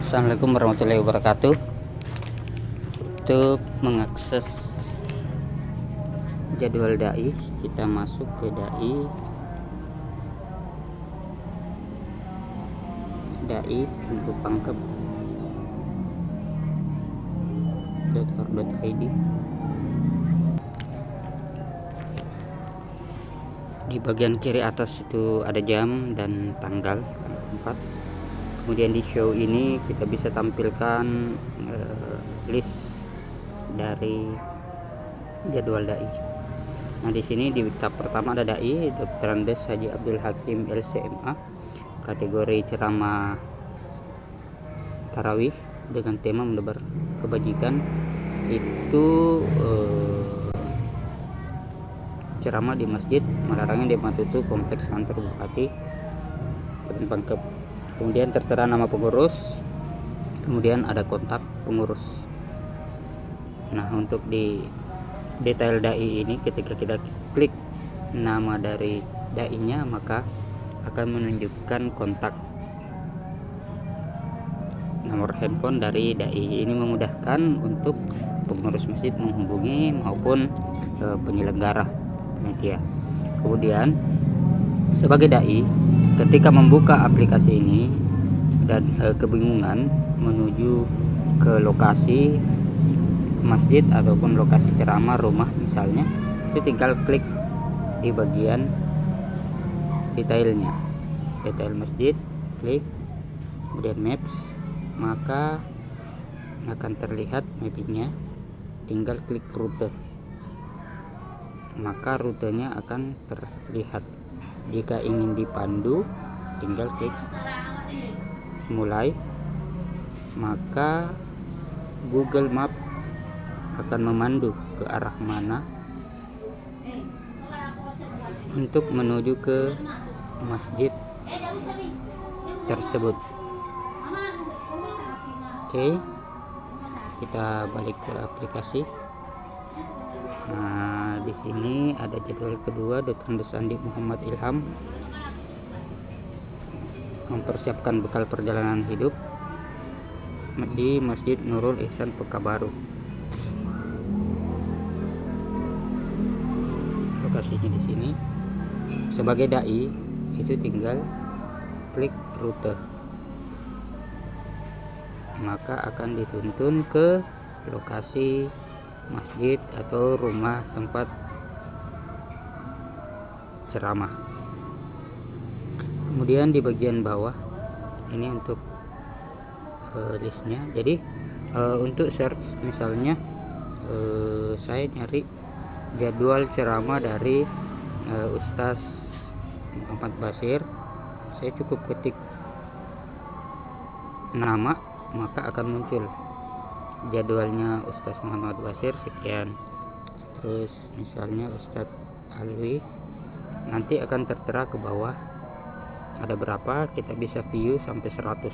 Assalamualaikum warahmatullahi wabarakatuh. Untuk mengakses jadwal dai, kita masuk ke dai untuk pangkep.or.id. Di bagian kiri atas itu ada jam dan tanggal 4. Kemudian di show ini kita bisa tampilkan list dari jadwal dai. Nah, di sini di tab pertama ada dai Dr. Andes Haji Abdul Hakim LCMA, kategori ceramah tarawih dengan tema menebar kebajikan. Itu ceramah di Masjid Malarangin di Matutu, Kompleks Kantor Bupati Kabupaten Pangkep. Kemudian tertera nama pengurus, kemudian ada kontak pengurus. Nah, untuk di detail dai ini, ketika kita klik nama dari dai-nya, maka akan menunjukkan kontak nomor handphone dari dai. Ini memudahkan untuk pengurus masjid menghubungi maupun penyelenggara panitia. Kemudian sebagai dai, ketika membuka aplikasi ini dan kebingungan menuju ke lokasi masjid ataupun lokasi ceramah rumah misalnya, itu tinggal klik di bagian detailnya, detail masjid, klik, kemudian maps, maka akan terlihat mappingnya. Tinggal klik rute, maka rutenya akan terlihat. Jika ingin dipandu, tinggal klik mulai, maka Google Map akan memandu ke arah mana untuk menuju ke masjid tersebut. Oke, kita balik ke aplikasi. Nah, di sini ada jadwal kedua Dr. Andes Andi Muhammad Ilham, mempersiapkan bekal perjalanan hidup di Masjid Nurul Ihsan Pekabaru. Lokasinya di sini. Sebagai dai, itu tinggal klik rute, maka akan dituntun ke lokasi masjid atau rumah tempat ceramah. Kemudian di bagian bawah ini untuk listnya. Jadi untuk search misalnya saya nyari jadwal ceramah dari Ustaz Muhammad Basir, saya cukup ketik nama, maka akan muncul jadwalnya Ustaz Muhammad Basir sekian. Terus misalnya Ustadz Alwi, nanti akan tertera ke bawah ada berapa, kita bisa view sampai 100,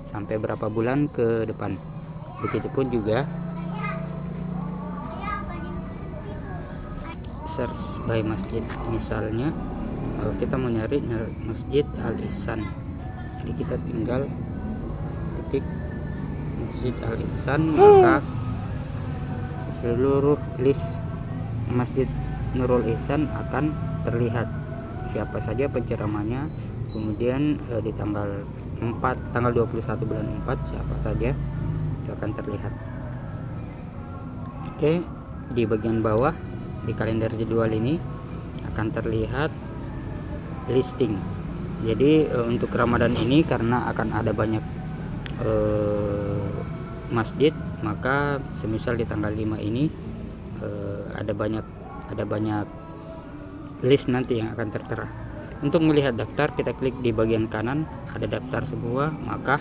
sampai berapa bulan ke depan. Begitupun juga search by masjid, misalnya kita mau nyari Masjid Al Ihsan, jadi kita tinggal ketik Masjid Al Ihsan, maka seluruh list Masjid Nurul Ihsan akan terlihat, siapa saja penceramahnya. Kemudian di tanggal 21 bulan 4 siapa saja, itu akan terlihat. Oke, di bagian bawah di kalender jadwal ini akan terlihat listing. Jadi untuk Ramadan ini karena akan ada banyak masjid, maka semisal di tanggal 5 ini ada banyak list nanti yang akan tertera. Untuk melihat daftar, kita klik di bagian kanan, ada daftar semua, maka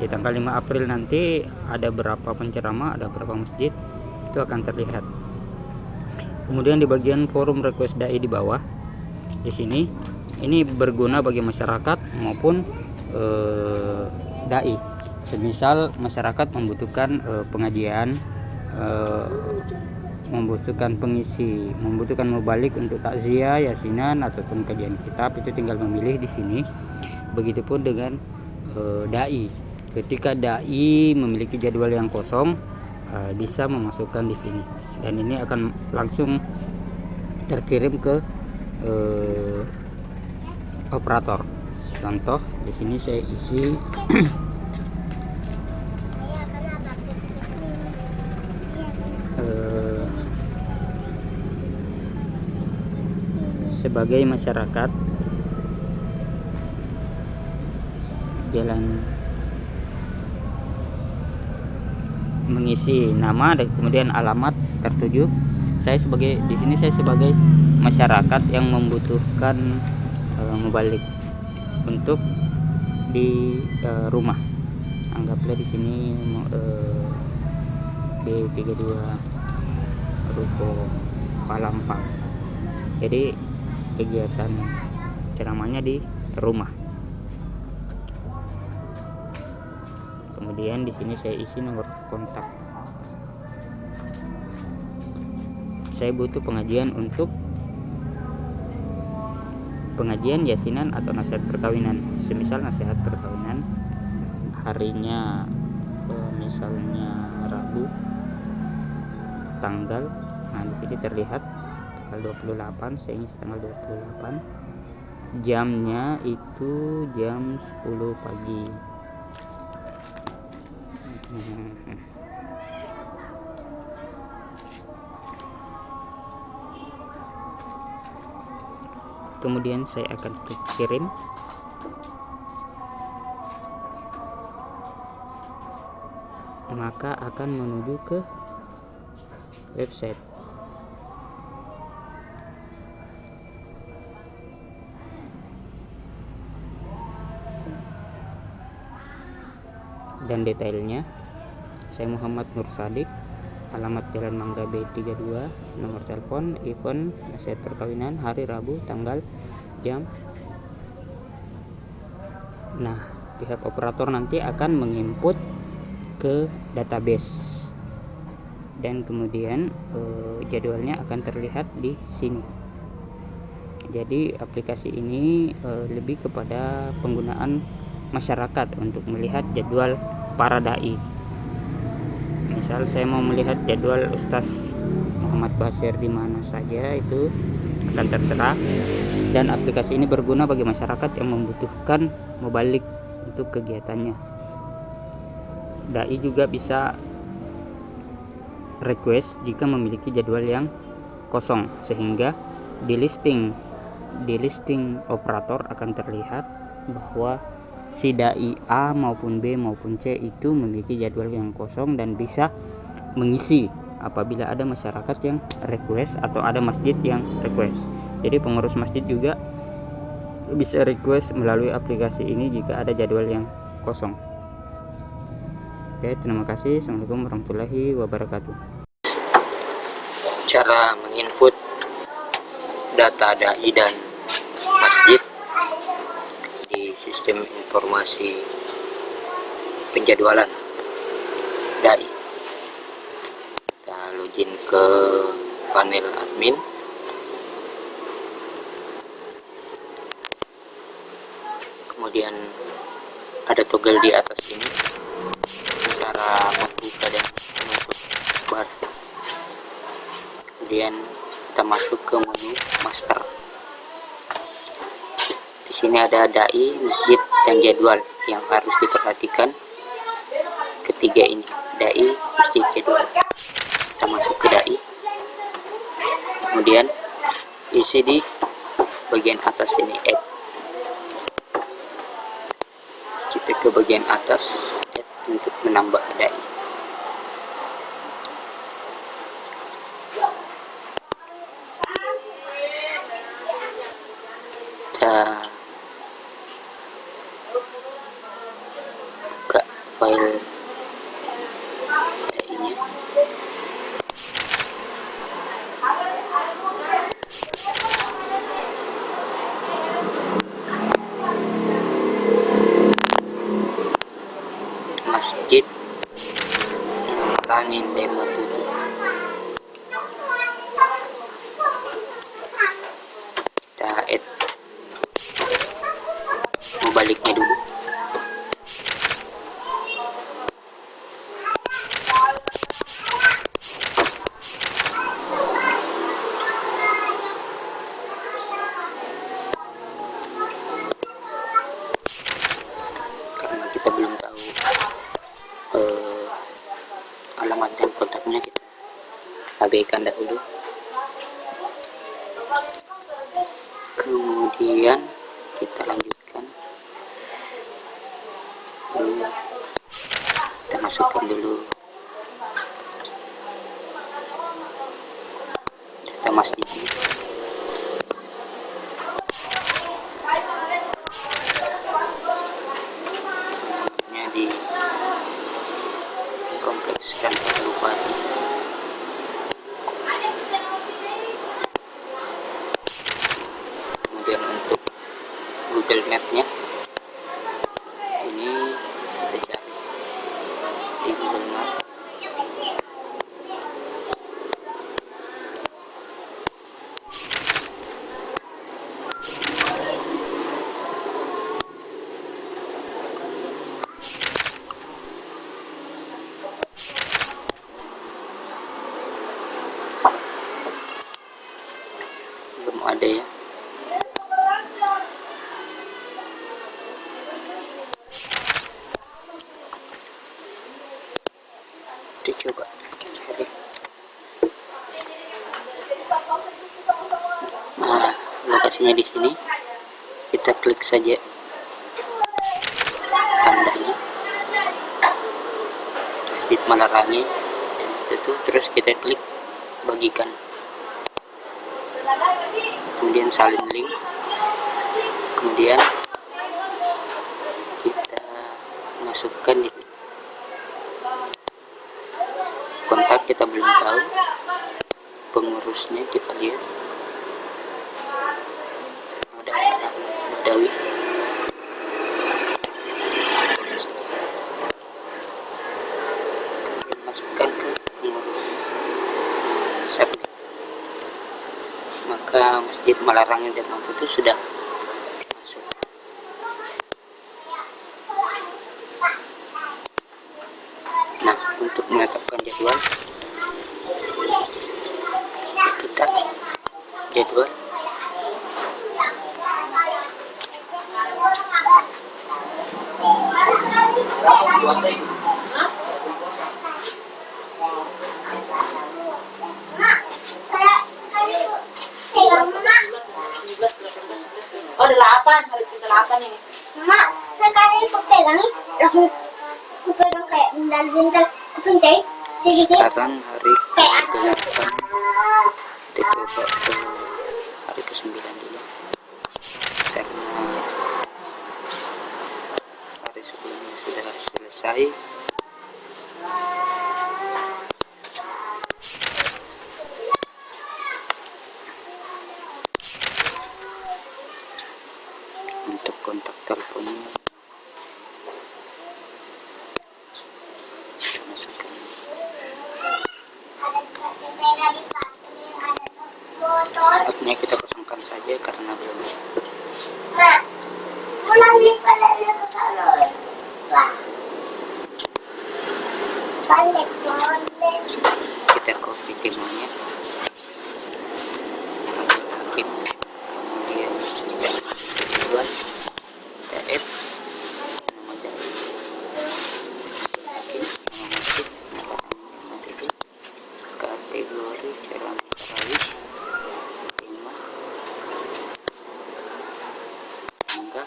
di tanggal 5 April nanti ada berapa penceramah, ada berapa masjid, itu akan terlihat. Kemudian di bagian forum request dai di bawah, di sini ini berguna bagi masyarakat maupun dai. Semisal masyarakat membutuhkan pengajian, membutuhkan pengisi, membutuhkan mubalik untuk takziah, yasinan ataupun kajian kitab, itu tinggal memilih di sini. Begitupun dengan dai. Ketika dai memiliki jadwal yang kosong, bisa memasukkan di sini, dan ini akan langsung terkirim ke operator. Contoh di sini saya isi sebagai masyarakat jalan, mengisi nama dan kemudian alamat tertuju. Saya sebagai di sini saya sebagai masyarakat yang membutuhkan mubalik untuk di rumah. Anggaplah di sini B32 Ruko Palampang. Jadi kegiatan ceramahnya di rumah. Kemudian di sini saya isi nomor kontak. Saya butuh pengajian untuk pengajian yasinan atau nasihat perkawinan. Semisal nasihat perkawinan harinya misalnya Rabu tanggal, nah di sini terlihat tanggal 28, saya isi tanggal 28. Jamnya itu jam 10 pagi. Kemudian saya akan kirim. Maka akan menuju ke website. Dan detailnya, saya Muhammad Nur Sadik, alamat Jalan Mangga B32, nomor telepon, event nasihat perkawinan hari Rabu tanggal, jam. Nah, pihak operator nanti akan menginput ke database dan kemudian jadwalnya akan terlihat di sini. Jadi aplikasi ini lebih kepada penggunaan masyarakat untuk melihat jadwal para dai. Misal saya mau melihat jadwal Ustaz Muhammad Basir di mana saja, itu akan tertera, dan aplikasi ini berguna bagi masyarakat yang membutuhkan mubalik untuk kegiatannya. Dai juga bisa request jika memiliki jadwal yang kosong, sehingga di listing operator akan terlihat bahwa si dai A maupun B maupun C itu memiliki jadwal yang kosong dan bisa mengisi apabila ada masyarakat yang request atau ada masjid yang request. Jadi pengurus masjid juga bisa request melalui aplikasi ini jika ada jadwal yang kosong. Oke, terima kasih. Assalamualaikum warahmatullahi wabarakatuh. Cara menginput data dai dan masjid di sistem informasi penjadwalan dai. Kita login ke panel admin. Kemudian ada toggle di atas ini, cara membuka dan menutup bar. Kemudian kita masuk ke menu master. Di sini ada dai, masjid, dan jadwal yang harus diperhatikan. Ketiga ini, dai, masjid, jadwal. Kita masuk ke dai. Kemudian isi di bagian atas ini add. Kita ke bagian atas add untuk menambah dai. Kita buka file dai-nya. Masjid Langin Demo Tutup. Kita add baliknya dulu. menyelamatkan kontaknya kita abaikan dahulu. Kemudian kita lanjutkan, ini kita masukkan dulu data masjidnya. Di kompleks kantor bupati. Kemudian untuk Google Map-nya ini kita cari di Google Map. Belum ada ya. Kita coba cari. Nah, lokasinya di sini. Kita klik saja tandanya Masjid Malarangin, dan itu terus kita klik bagikan, kemudian salin link, kemudian kita masukkan di kontak. Kita belum tahu pengurusnya, kita lihat ada Badawi. Kemudian masukkan ke pengurus submit, maka Masjid Malarangin dan Maputo sudah masuk. Nah, untuk menetapkan jadwal, kita jadwal Oh, 8, hari ke-8 ini. Mak, sekarang aku pegang nih, langsung aku pegang kayak bental-bental, aku pencet sedikit. sekarang hari ke-8. Kita coba ke hari ke-9 dulu, karena hari sebelumnya sudah selesai. Untuk kontak teleponnya kita masukkan. Hotnya kita kosongkan saja karena belum. Mak, pulang nih pada salon. Wah, balik molen. Kita copy timnya, hakim, kemudian kita buat, kita add nama jalan, hakim, nama masjid, kategori jalan tarawih, tema, tanggal,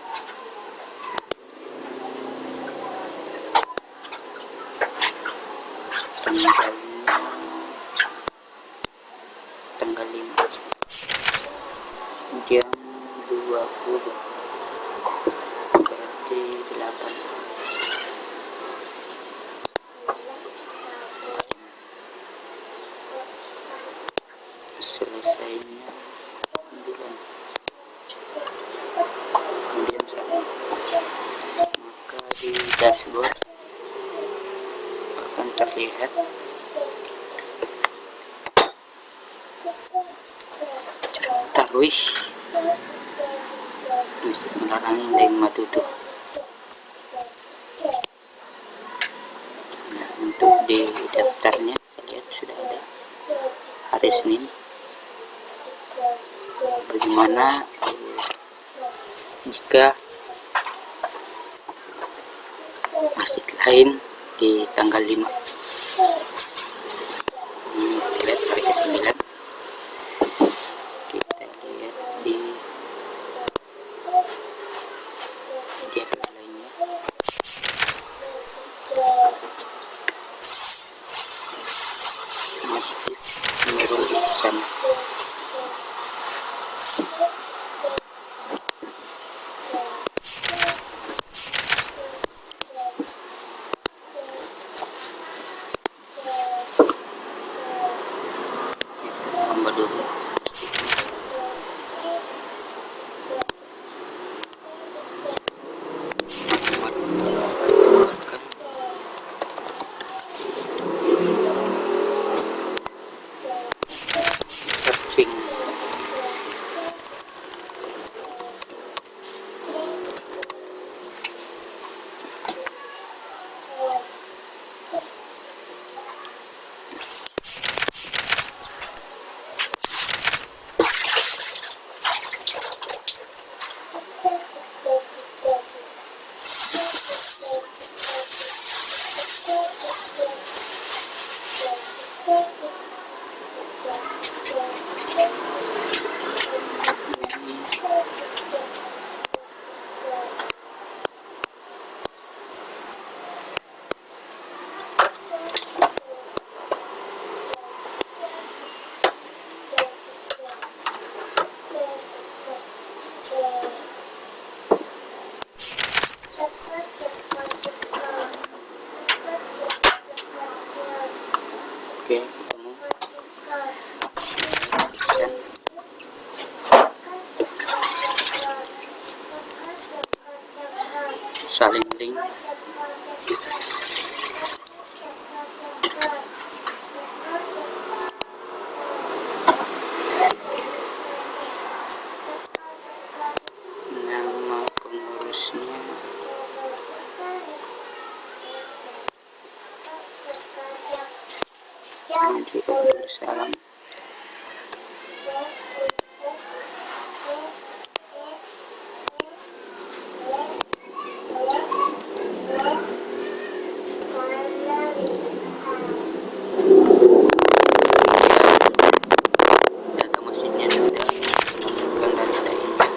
tanggal 5 jam 20, berarti 8. Selesainya 9. Kemudian submit, maka di dashboard akan terlihat tarawih Masjid Malarangin dan Maputo. Nah, untuk di daftarnya kita lihat sudah ada hari Senin. Bagaimana jika masjid lain di tanggal 5? Oke, ketemu. Saling link. Nama pengurusnya. Maju Abdulsalam. Data masuknya sudah masukkan data ini.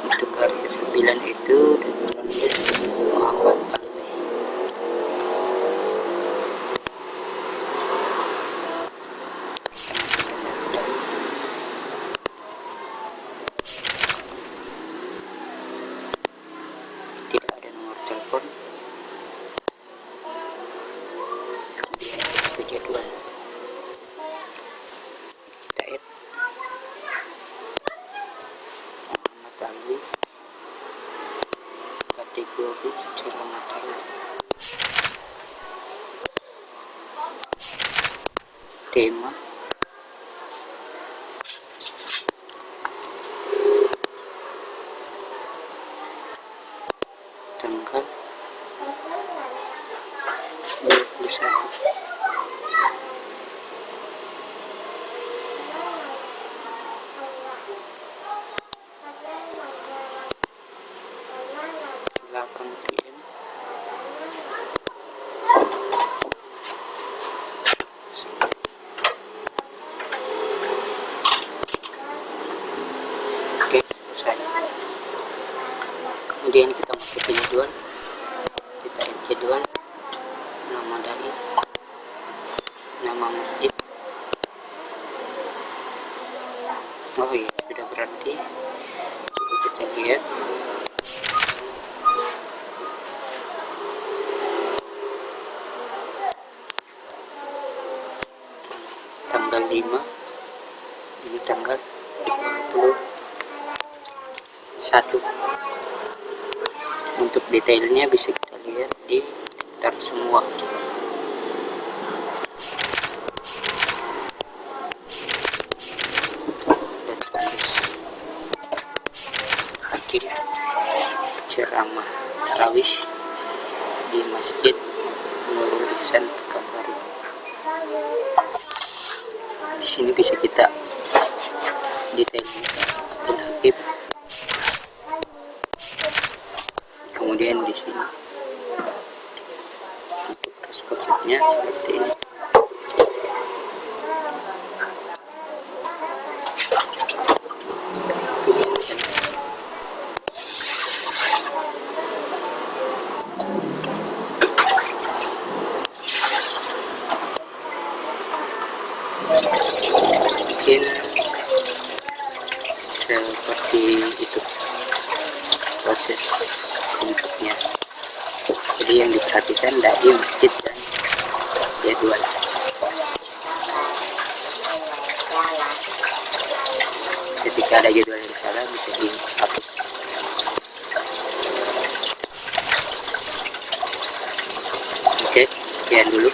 Untuk hari ke-9 itu Muhammad Alwi. Tidak ada nomor telepon. Kemudian kita ke jadwal. Kita add Muhammad Alwi. Kategori secara materi. Tema. Tanggal 21. PM. Oke, selesai. Kemudian kita masuk ke jadwal. Kita add jadwal, nama dai, nama masjid. Oh iya, sudah berarti. Kita lihat. Tanggal 5, ini tanggal 21. Untuk detailnya bisa kita lihat di daftar semua. Dan terus hakim ceramah tarawih di Masjid Nurul Ihsan Pekanbaru. Di sini bisa kita detail Abdul Hakim. Kemudian di sini untuk konsepnya seperti ini. Mungkin seperti itu proses bentuknya. Jadi yang diperhatikan dari masjid dan jadwal. Ketika ada jadwal yang salah bisa dihapus. Oke, sekian dulu.